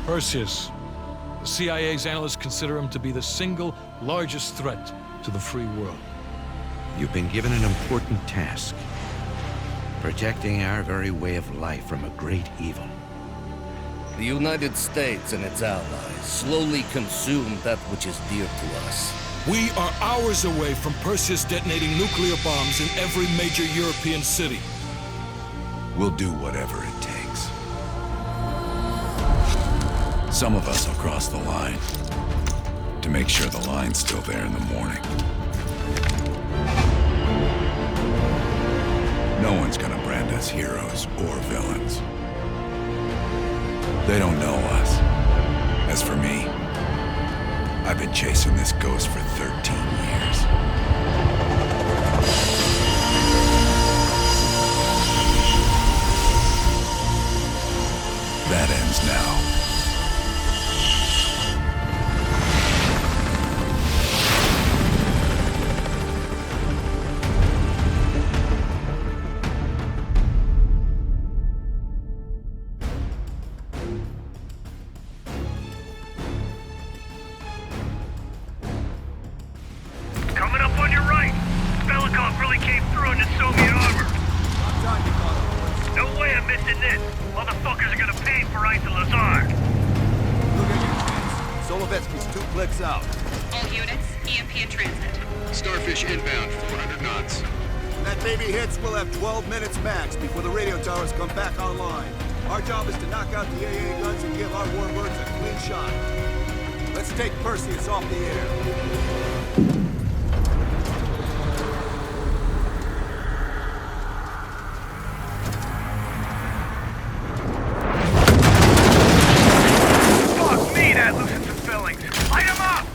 Perseus. The CIA's analysts consider him to be the single largest threat to the free world. You've been given an important task. Protecting our very way of life from a great evil. The United States and its allies slowly consume that which is dear to us. We are hours away from Perseus detonating nuclear bombs in every major European city. We'll do whatever it takes. Some of us will cross the line to make sure the line's still there in the morning. No one's gonna brand us heroes or villains. They don't know us. As for me, I've been chasing this ghost for 13 years. That ends now. Coming up on your right. Belikov really came through in the Soviet armor. No way I'm missing this. Motherfuckers are gonna pay for Isa Lazar. Look at your chance. Solovetsky's 2 clicks out. All units, EMP in transit. Starfish inbound, 400 knots. When that baby hits, we'll have 12 minutes max before the radio towers come back online. Our job is to knock out the AA guns and give our warbirds a clean shot. Let's take Perseus off the air. Fuck me, that loosened some fillings. Light 'em up!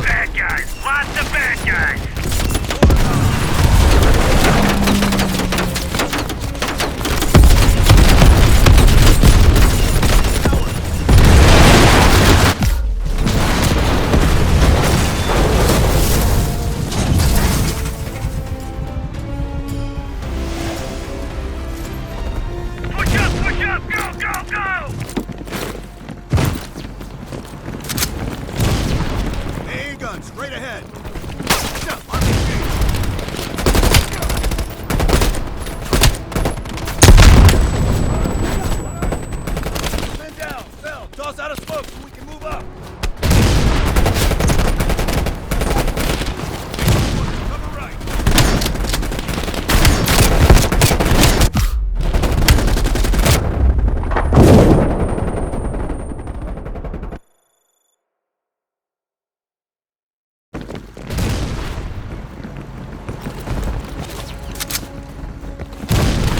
Bad guys. Lots of bad guys. Push up, go, go, go! AA guns, straight ahead. Jump, RPG. Men down, fell. Toss out a smoke so we can move up. Cover right.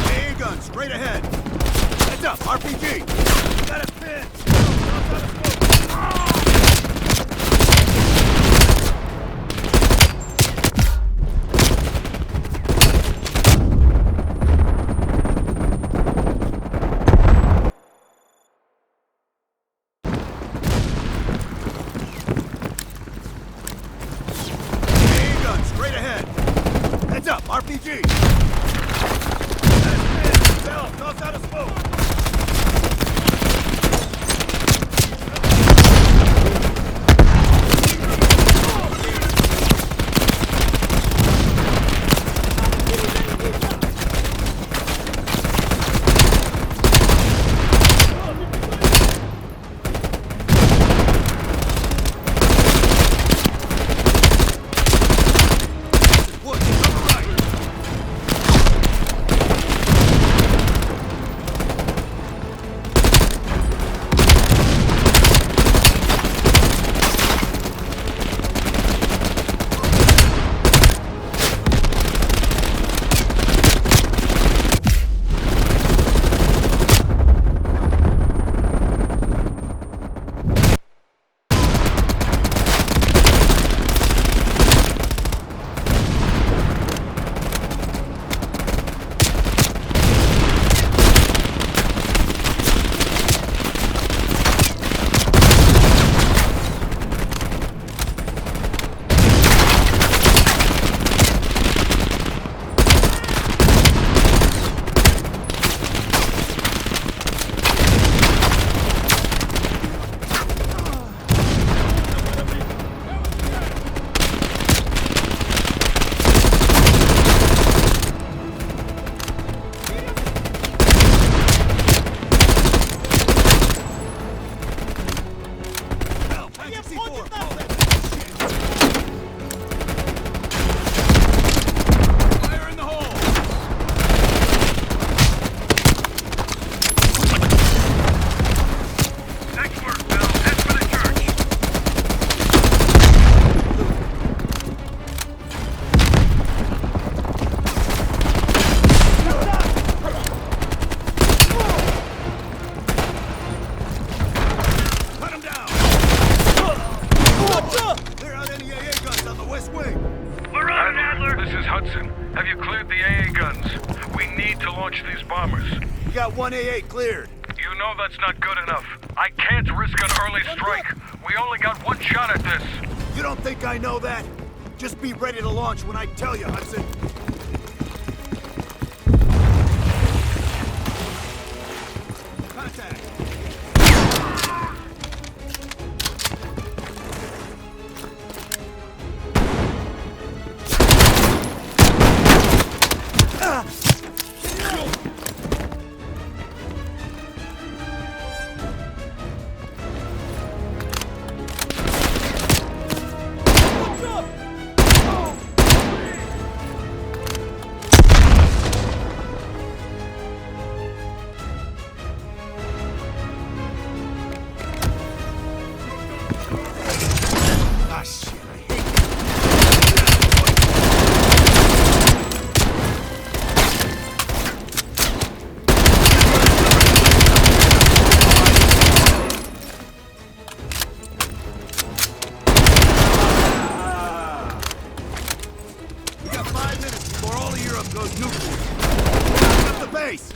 AA guns, straight ahead. Heads up, RPG. Got us pinned. Toss out a smoke. AA gun, straight ahead. Heads up, RPG. Got us pinned. Fell, toss out a smoke. 1 AA cleared. You know that's not good enough. I can't risk an early strike. We only got one shot at this. You don't think I know that? Just be ready to launch when I tell you, Hudson. Contact. Ah, shit, I hate We got 5 minutes before all of Europe goes nuclear. Up the base!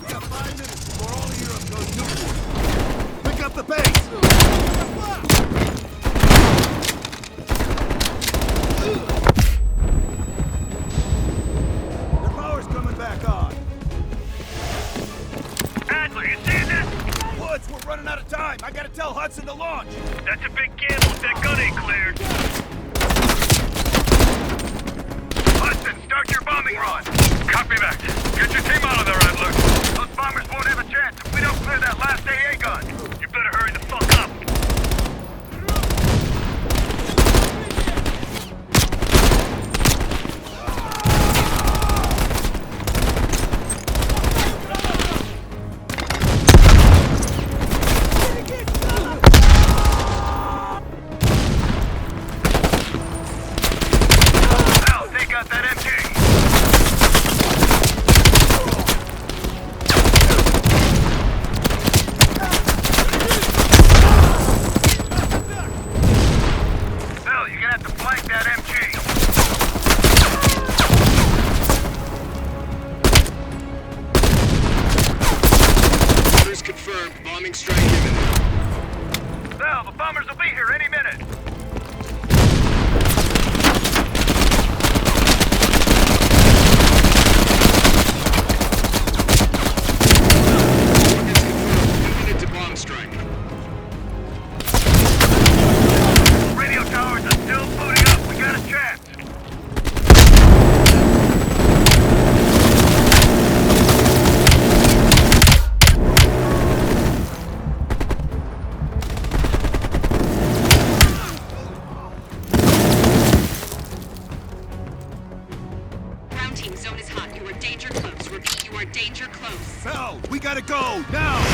We got 5 minutes before all of Europe goes nuclear. Pick up the base! Their power's coming back on. Adler, you seeing this? Woods, we're running out of time. I gotta tell Hudson to launch. That's a big gamble if that gun ain't cleared. Hudson, start your bombing run. Copy that. Get your team out of there, Adler. Those bombers won't have a chance if we don't clear that last AA gun. You better hurry the fuck up. Now, take out that MG. Bill, you're gonna have to flank that MG. Orders confirmed. Bombing strike imminent. Bill, the bombers will be here any minute. Targets confirmed. Imminent to bomb strike. Radio towers are still booting up. We got a chance. Ground team, zone is hot. You are danger close. Repeat, you are danger close. Bell, we gotta go, now!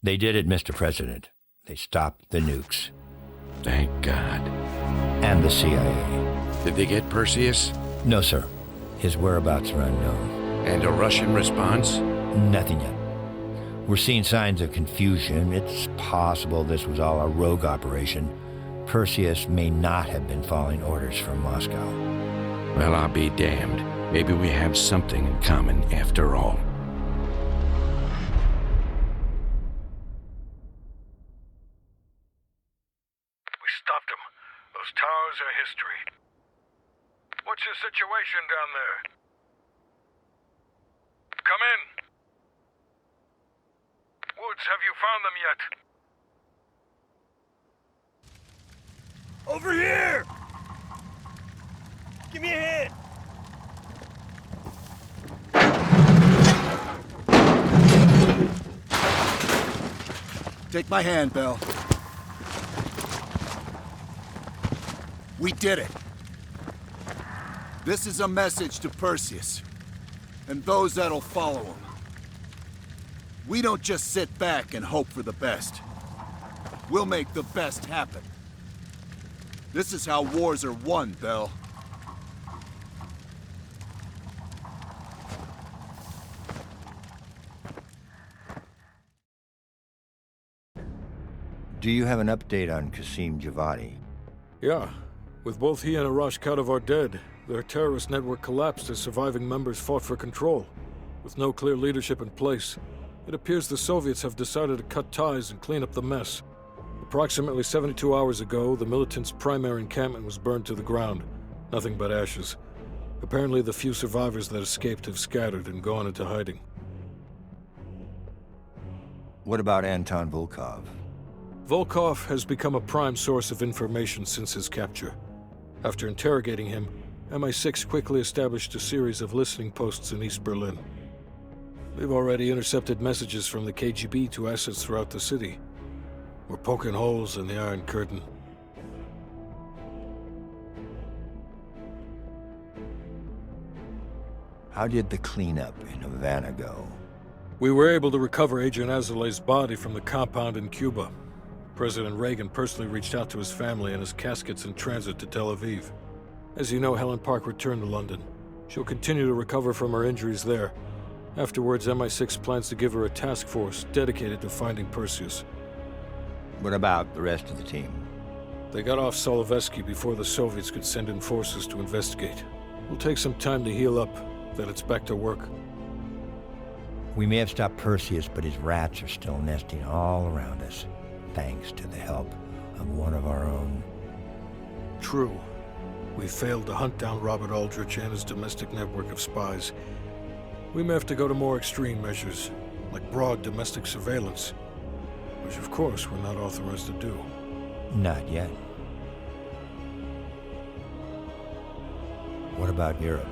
They did it, Mr. President. They stopped the nukes. Thank God. And the CIA. Did they get Perseus? No, sir. His whereabouts are unknown. And a Russian response? Nothing yet. We're seeing signs of confusion. It's possible this was all a rogue operation. Perseus may not have been following orders from Moscow. Well, I'll be damned. Maybe we have something in common after all. We stopped them. Those towers are history. What's your situation down there? Come in. Woods, have you found them yet? Over here! Give me a hand! Take my hand, Bell. We did it. This is a message to Perseus, and those that'll follow him. We don't just sit back and hope for the best. We'll make the best happen. This is how wars are won, Bell. Do you have an update on Qasim Javadi? Yeah. With both he and Arash Kadavar dead, their terrorist network collapsed as surviving members fought for control. With no clear leadership in place, it appears the Soviets have decided to cut ties and clean up the mess. Approximately 72 hours ago, the militants' primary encampment was burned to the ground. Nothing but ashes. Apparently, the few survivors that escaped have scattered and gone into hiding. What about Anton Volkov? Volkov has become a prime source of information since his capture. After interrogating him, MI6 quickly established a series of listening posts in East Berlin. We've already intercepted messages from the KGB to assets throughout the city. We're poking holes in the Iron Curtain. How did the cleanup in Havana go? We were able to recover Agent Azoulay's body from the compound in Cuba. President Reagan personally reached out to his family and his casket's in transit to Tel Aviv. As you know, Helen Park returned to London. She'll continue to recover from her injuries there. Afterwards, MI6 plans to give her a task force dedicated to finding Perseus. What about the rest of the team? They got off Solovetsky before the Soviets could send in forces to investigate. It'll take some time to heal up, then it's back to work. We may have stopped Perseus, but his rats are still nesting all around us, thanks to the help of one of our own. True. We failed to hunt down Robert Aldrich and his domestic network of spies. We may have to go to more extreme measures, like broad domestic surveillance, which of course we're not authorized to do. Not yet. What about Europe?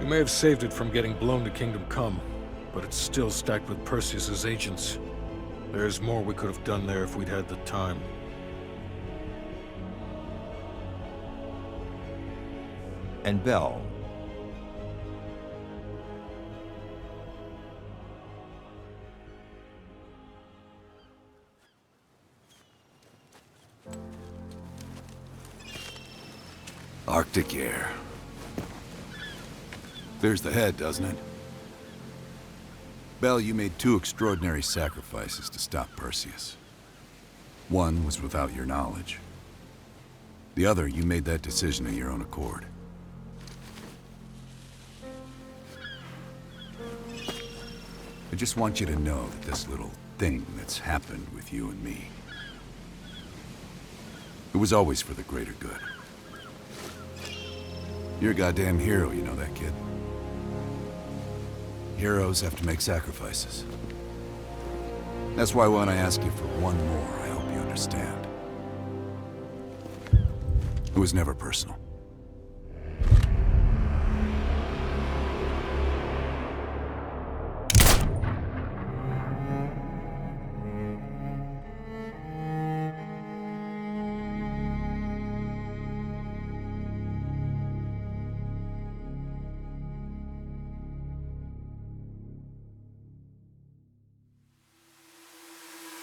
We may have saved it from getting blown to Kingdom Come, but it's still stacked with Perseus's agents. There's more we could have done there if we'd had the time. And Bell? Arctic air. There's the head, doesn't it? Bell, you made two extraordinary sacrifices to stop Perseus. One was without your knowledge. The other, you made that decision of your own accord. I just want you to know that this little thing that's happened with you and me, it was always for the greater good. You're a goddamn hero, you know that, kid. Heroes have to make sacrifices. That's why when I ask you for one more, I hope you understand. It was never personal.